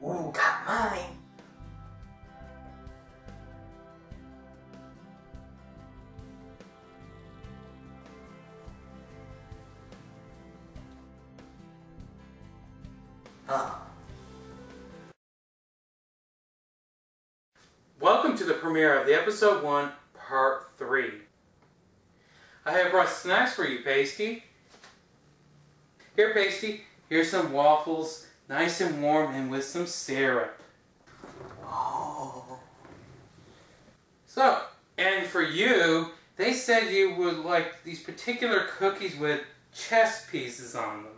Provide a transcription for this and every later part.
Ooh, got mine. Welcome to the premiere of the Episode 1, Part 3. I have brought snacks for you, Pasty. Here, Pasty, here's some waffles, nice and warm and with some syrup. Oh. So, and for you, they said you would like these particular cookies with chess pieces on them.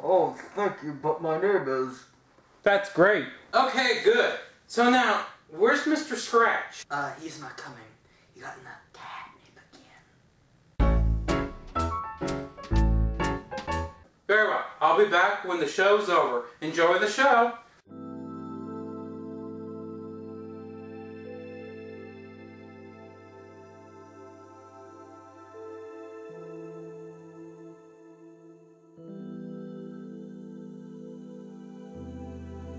Oh, thank you, but my name is... That's great. Okay, good. So now, where's Mr. Scratch? He's not coming. He got in the catnip again. Very well. I'll be back when the show's over. Enjoy the show.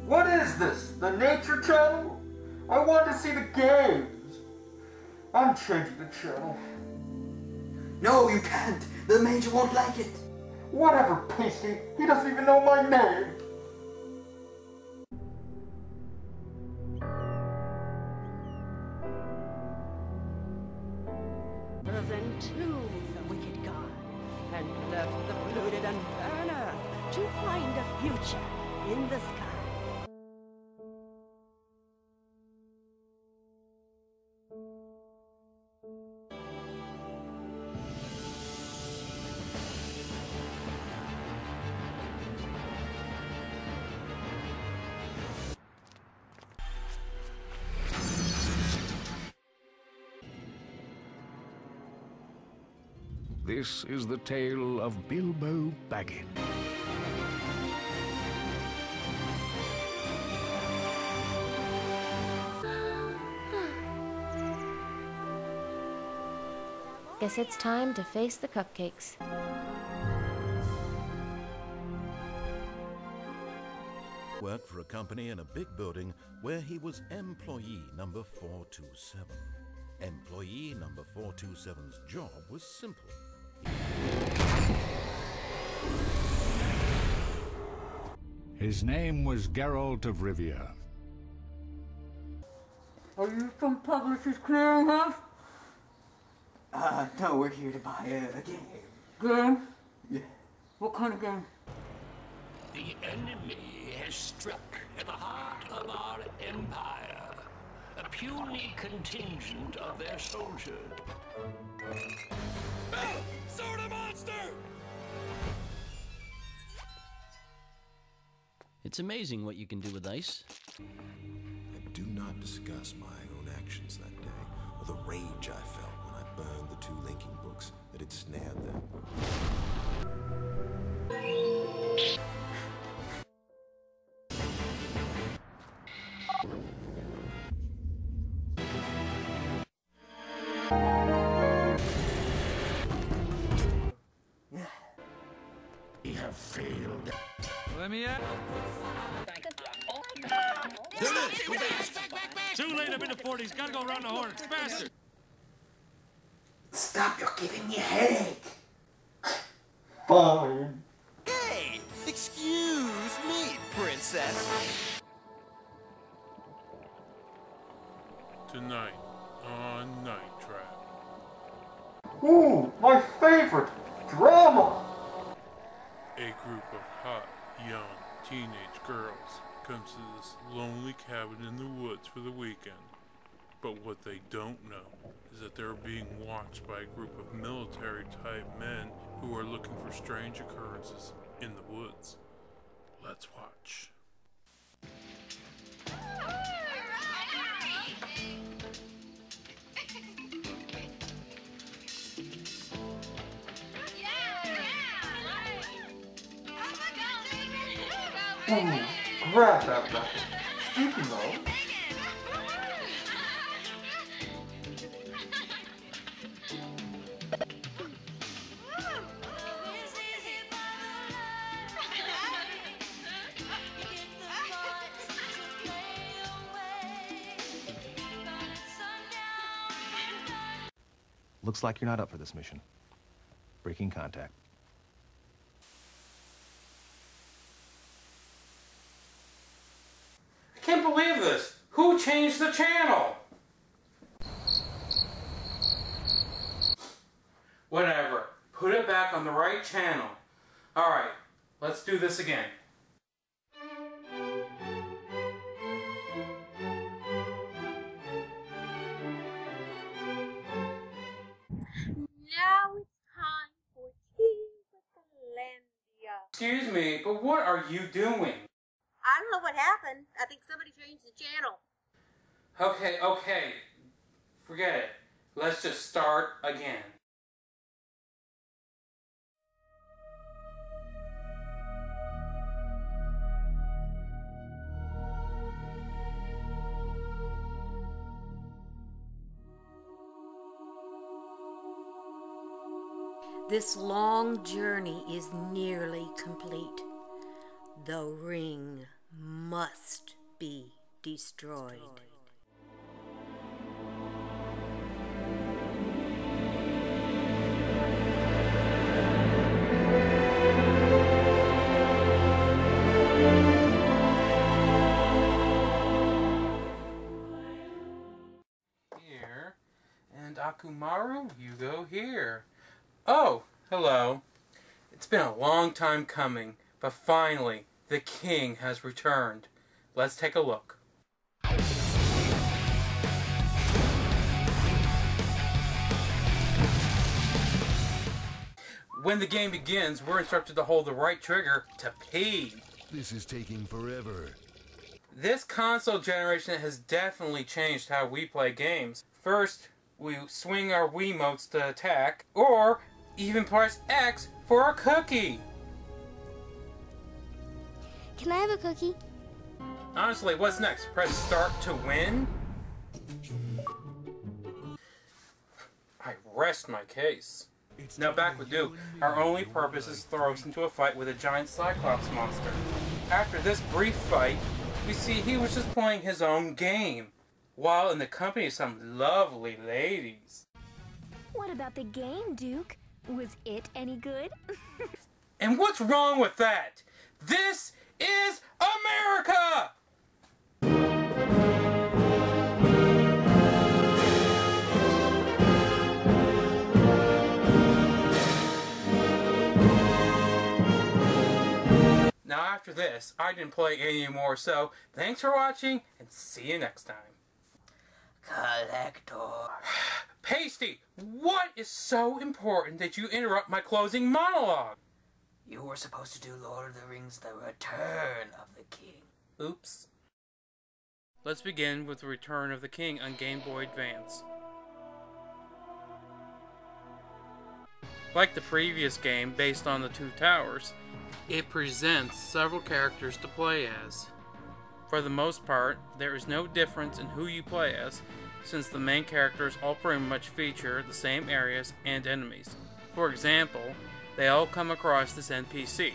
What is this? The Nature Channel? I want to see the games. I'm changing the channel. No, you can't. The Major won't like it. Whatever, Pasty. He doesn't even know my name. Entombed the wicked god and left the polluted and burn earth to find a future in the sky. This is the tale of Bilbo Baggins. Guess it's time to face the cupcakes. Worked for a company in a big building where he was employee number 427. Employee number 427's job was simple. His name was Geralt of Rivia. Are you from Publishers Clearinghouse? No, we're here to buy a game. Game? Yeah. What kind of game? The enemy has struck at the heart of our empire. A puny contingent of their soldiers. Oh! Soda monster! It's amazing what you can do with ice. I do not discuss my own actions that day, or the rage I felt when I burned the 2 linking books that had snared them. We have failed. Let me out. Too late, I'm in the 40s. Gotta go around the horn. Faster. Stop, you're giving me a headache. Fine. Hey, excuse me, princess. Tonight on Night Trap. Ooh, my favorite! Drama! A group of hot, young, teenage girls comes to this lonely cabin in the woods for the weekend. But what they don't know is that they're being watched by a group of military-type men who are looking for strange occurrences in the woods. Let's watch. Ooh, grab that racket. Speaking of... Looks like you're not up for this mission. Breaking contact. I can't believe this! Who changed the channel? Whatever. Put it back on the right channel. Alright, let's do this again. Now it's time for tea with Galandia. Excuse me, but what are you doing? I don't know what happened. I think somebody changed the channel. Okay. Forget it. Let's just start again. This long journey is nearly complete. The ring must be destroyed. Here, and Akumaru, you go here. Oh, hello. It's been a long time coming, but finally, the king has returned. Let's take a look. When the game begins, we're instructed to hold the right trigger to P. This is taking forever. This console generation has definitely changed how we play games. First, we swing our Wiimotes to attack, or even press X for a cookie. Can I have a cookie? Honestly, what's next? Press start to win? I rest my case. Now back with Duke. Our only purpose is to throw us into a fight with a giant Cyclops monster. After this brief fight, we see he was just playing his own game, while in the company of some lovely ladies. What about the game, Duke? Was it any good? And what's wrong with that? This is America! Now after this, I didn't play anymore, so thanks for watching, and see you next time. Collector. Pasty, what is so important that you interrupt my closing monologue? You were supposed to do Lord of the Rings: The Return of the King. Oops. Let's begin with the Return of the King on Game Boy Advance. Like the previous game, based on the Two Towers, it presents several characters to play as. For the most part, there is no difference in who you play as, since the main characters all pretty much feature the same areas and enemies. For example, they all come across this NPC.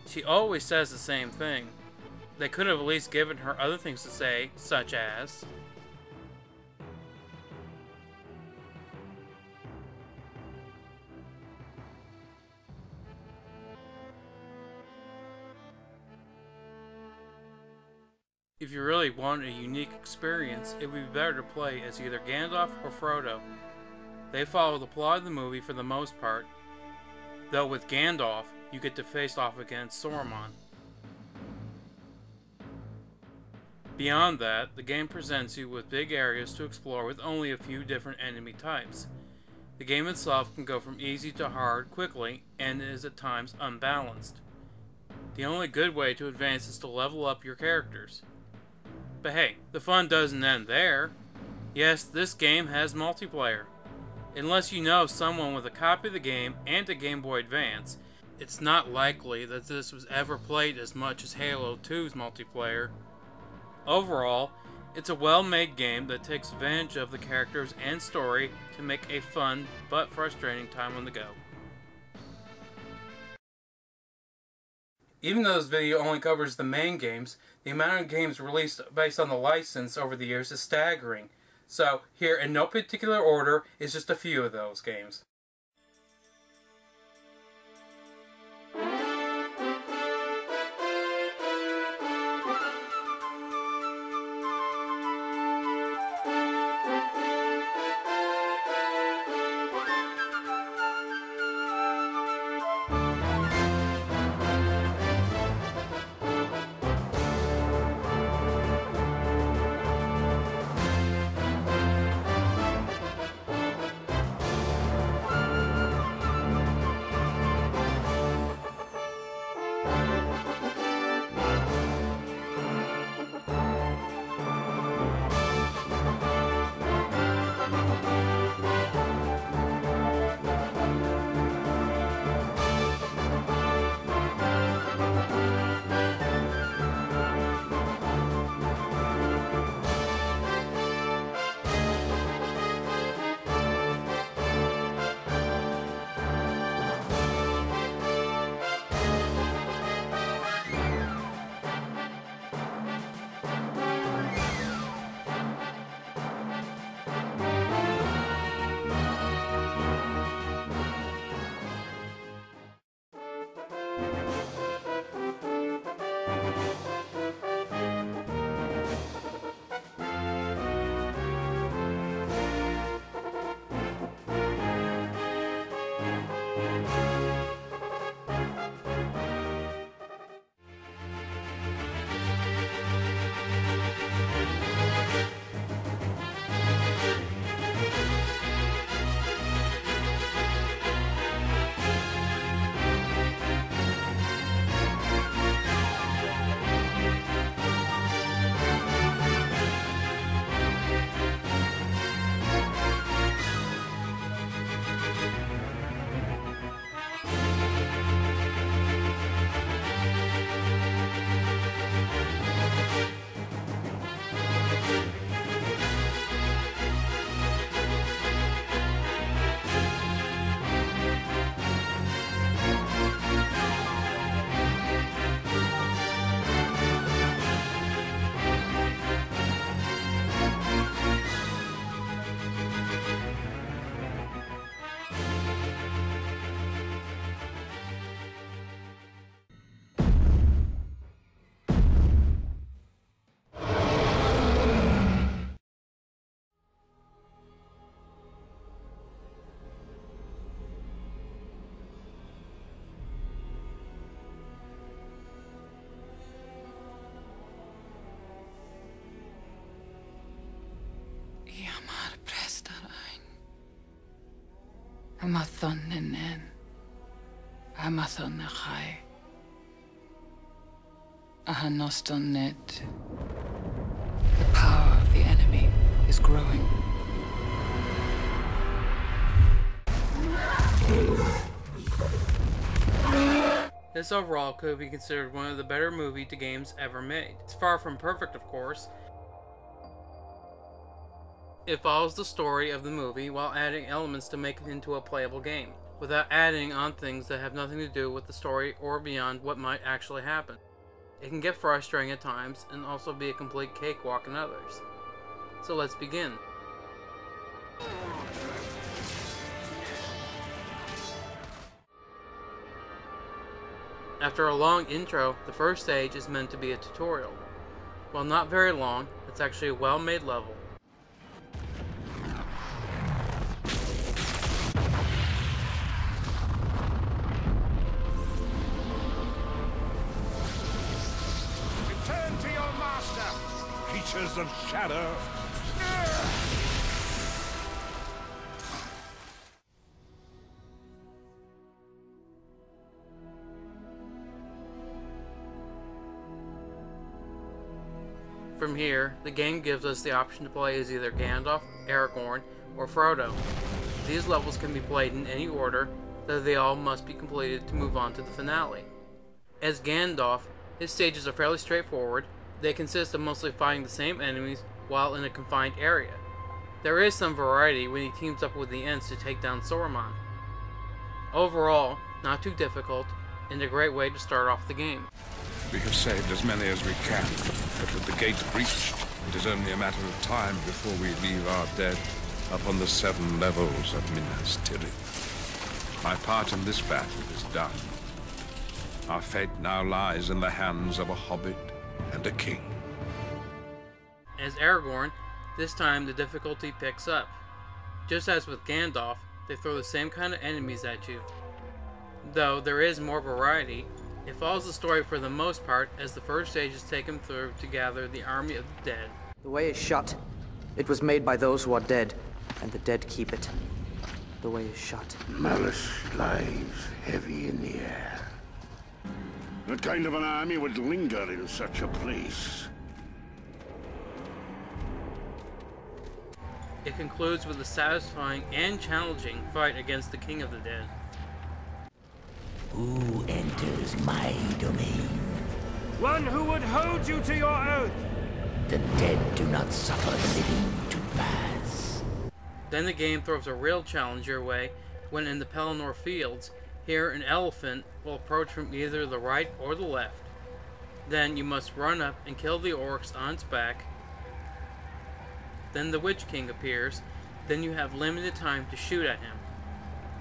She always says the same thing. They could have at least given her other things to say, such as... If you really want a unique experience, it would be better to play as either Gandalf or Frodo. They follow the plot of the movie for the most part, though with Gandalf, you get to face off against Sauron. Beyond that, the game presents you with big areas to explore with only a few different enemy types. The game itself can go from easy to hard quickly, and is at times unbalanced. The only good way to advance is to level up your characters. But hey, the fun doesn't end there. Yes, this game has multiplayer. Unless you know someone with a copy of the game and a Game Boy Advance, it's not likely that this was ever played as much as Halo 2's multiplayer. Overall, it's a well-made game that takes advantage of the characters and story to make a fun but frustrating time on the go. Even though this video only covers the main games, the amount of games released based on the license over the years is staggering. So here, in no particular order, is just a few of those games. Amathon nenen, Amathon nachai, Ahanoston net. The power of the enemy is growing. This overall could be considered one of the better movie to games ever made. It's far from perfect, of course. It follows the story of the movie while adding elements to make it into a playable game, without adding on things that have nothing to do with the story or beyond what might actually happen. It can get frustrating at times and also be a complete cakewalk in others. So let's begin. After a long intro, the first stage is meant to be a tutorial. While not very long, it's actually a well-made level. Return to your master, creatures of shadow. From here, the game gives us the option to play as either Gandalf, Aragorn, or Frodo. These levels can be played in any order, though they all must be completed to move on to the finale. As Gandalf, his stages are fairly straightforward. They consist of mostly fighting the same enemies while in a confined area. There is some variety when he teams up with the Ents to take down Saruman. Overall, not too difficult, and a great way to start off the game. We have saved as many as we can, but with the gate breached, It is only a matter of time before we leave our dead upon the 7 levels of Minas Tirith. My part in this battle is done. Our fate now lies in the hands of a hobbit and a king. As Aragorn, this time the difficulty picks up. Just as with Gandalf, they throw the same kind of enemies at you. Though there is more variety, it follows the story for the most part as the first stages take him through to gather the army of the dead. The way is shut. It was made by those who are dead, and the dead keep it. The way is shut. Malice lies heavy in the air. What kind of an army would linger in such a place? It concludes with a satisfying and challenging fight against the King of the Dead. Who enters my domain? One who would hold you to your oath. The dead do not suffer the living to pass. Then the game throws a real challenge your way when in the Pelennor Fields, here an elephant will approach from either the right or the left. Then you must run up and kill the orcs on its back. Then the Witch King appears. Then you have limited time to shoot at him.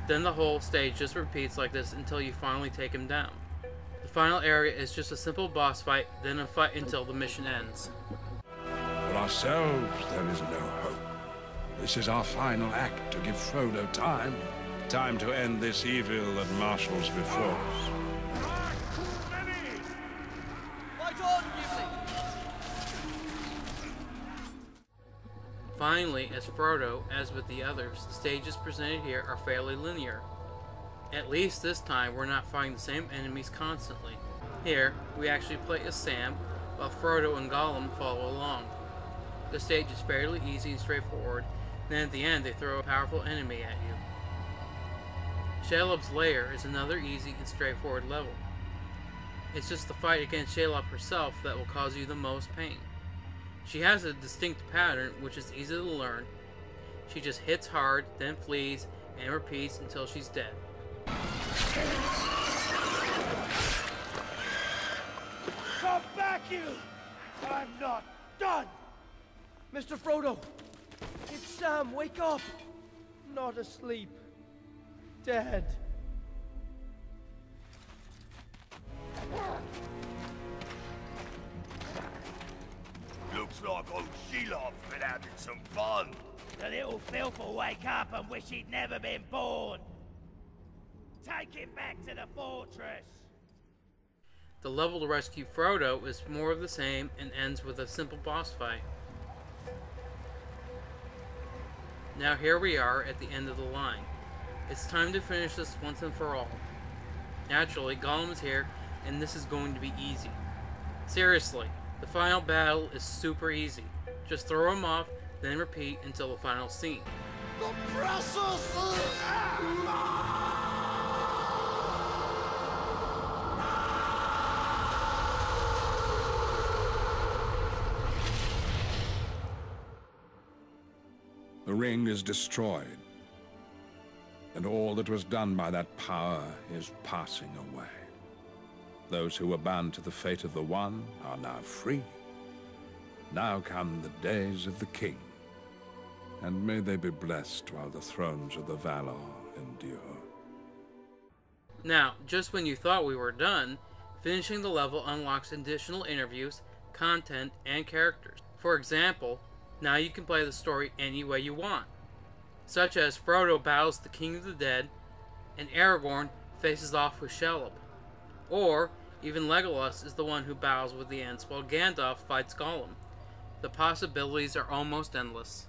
Then the whole stage just repeats like this until you finally take him down. The final area is just a simple boss fight, then a fight until the mission ends. For ourselves, there is no hope. This is our final act to give Frodo time. Time to end this evil that marshals before us. Finally, as Frodo, as with the others, the stages presented here are fairly linear. At least this time we're not fighting the same enemies constantly. Here, we actually play as Sam, while Frodo and Gollum follow along. The stage is fairly easy and straightforward, then at the end they throw a powerful enemy at you. Shelob's Lair is another easy and straightforward level. It's just the fight against Shelob herself that will cause you the most pain. She has a distinct pattern which is easy to learn. She just hits hard, then flees, and repeats until she's dead. Come back, you! I'm not done! Mr. Frodo! It's Sam, wake up! Not asleep. Dead. Looks like old Shelob's been having some fun. The little filth will wake up and wish he'd never been born. Take him back to the fortress. The level to rescue Frodo is more of the same and ends with a simple boss fight. Now here we are at the end of the line. It's time to finish this once and for all. Naturally, Gollum is here, and this is going to be easy. Seriously, the final battle is super easy. Just throw him off, then repeat until the final scene. The precious The ring is destroyed, and all that was done by that power is passing away. Those who were bound to the fate of the One are now free. Now come the days of the King, and may they be blessed while the thrones of the Valar endure. Now, just when you thought we were done, finishing the level unlocks additional interviews, content, and characters. For example, now you can play the story any way you want, such as Frodo battles the King of the Dead, and Aragorn faces off with Shelob. Or, even Legolas is the one who battles with the Ents while Gandalf fights Gollum. The possibilities are almost endless.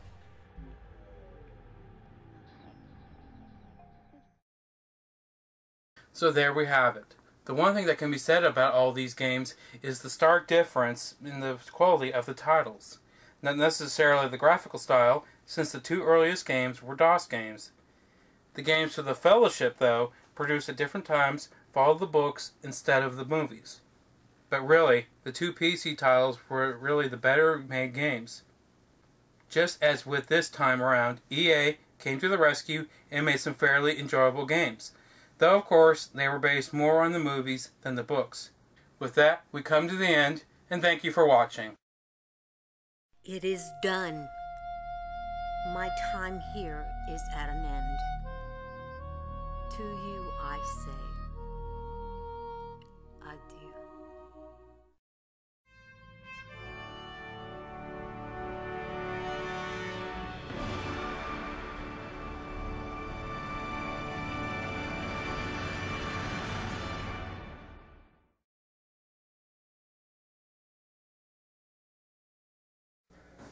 So there we have it. The one thing that can be said about all these games is the stark difference in the quality of the titles. Not necessarily the graphical style, since the two earliest games were DOS games. The games for the Fellowship, though, produced at different times, followed the books instead of the movies. But really, the two PC titles were really the better made games. Just as with this time around, EA came to the rescue and made some fairly enjoyable games. Though, of course, they were based more on the movies than the books. With that, we come to the end, and thank you for watching. It is done. My time here is at an end. To you I say, adieu.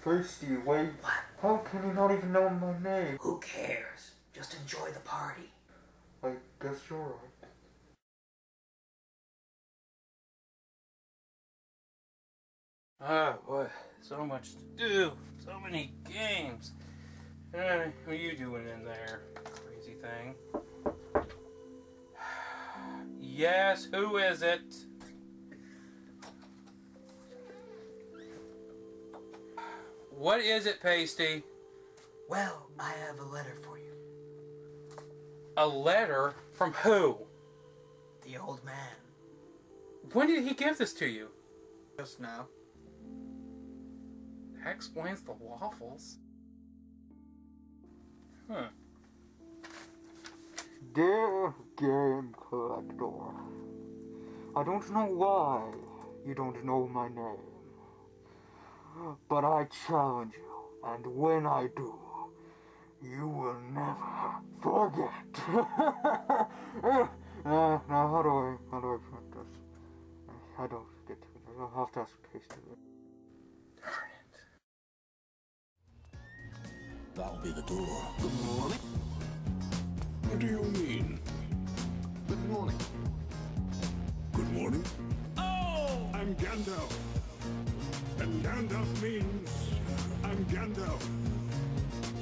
Thirsty, wait. What? How can you not even know my name? Who cares? Just enjoy the party. I guess you're right. Ah, boy. So much to do. So many games. What are you doing in there, crazy thing? Yes, who is it? What is it, Pasty? Well, I have a letter for you. A letter? From who? The old man. When did he give this to you? Just now. That explains the waffles. Huh. Dear Game Collector, I don't know why you don't know my name. But I challenge you, and when I do, you will never forget. Now how do I print this? I don't get to it. I'll have to ask Pasty. Darn it. That'll be the door. Good morning. What do you mean? Good morning. Good morning? Oh! I'm Gandalf. And Gandalf means I'm Gandalf.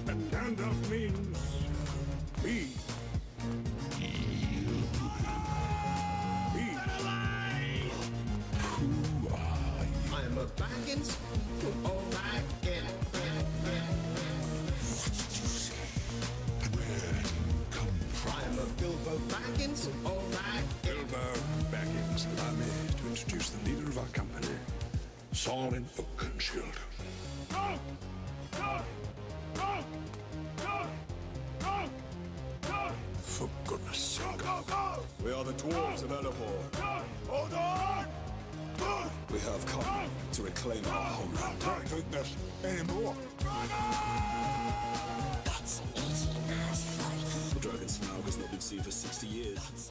And Gandalf means me. Who are you? I'm a Baggins. Oh, Baggins. What did you say? Where do you come from? I'm a Bilbo Baggins. Oh, Baggins. Bilbo Baggins. Allow me to introduce the leader of our company, Soren Oakenshield. Go! Go! Go! Go! Go! Go! For goodness sake. Go, go, go! We are the dwarves of Elevor. Go! Hold on! Go! We have come to reclaim our homeland. Can't drink this anymore. That's easy as fuck. The dragon Smaug has not been seen for 60 years.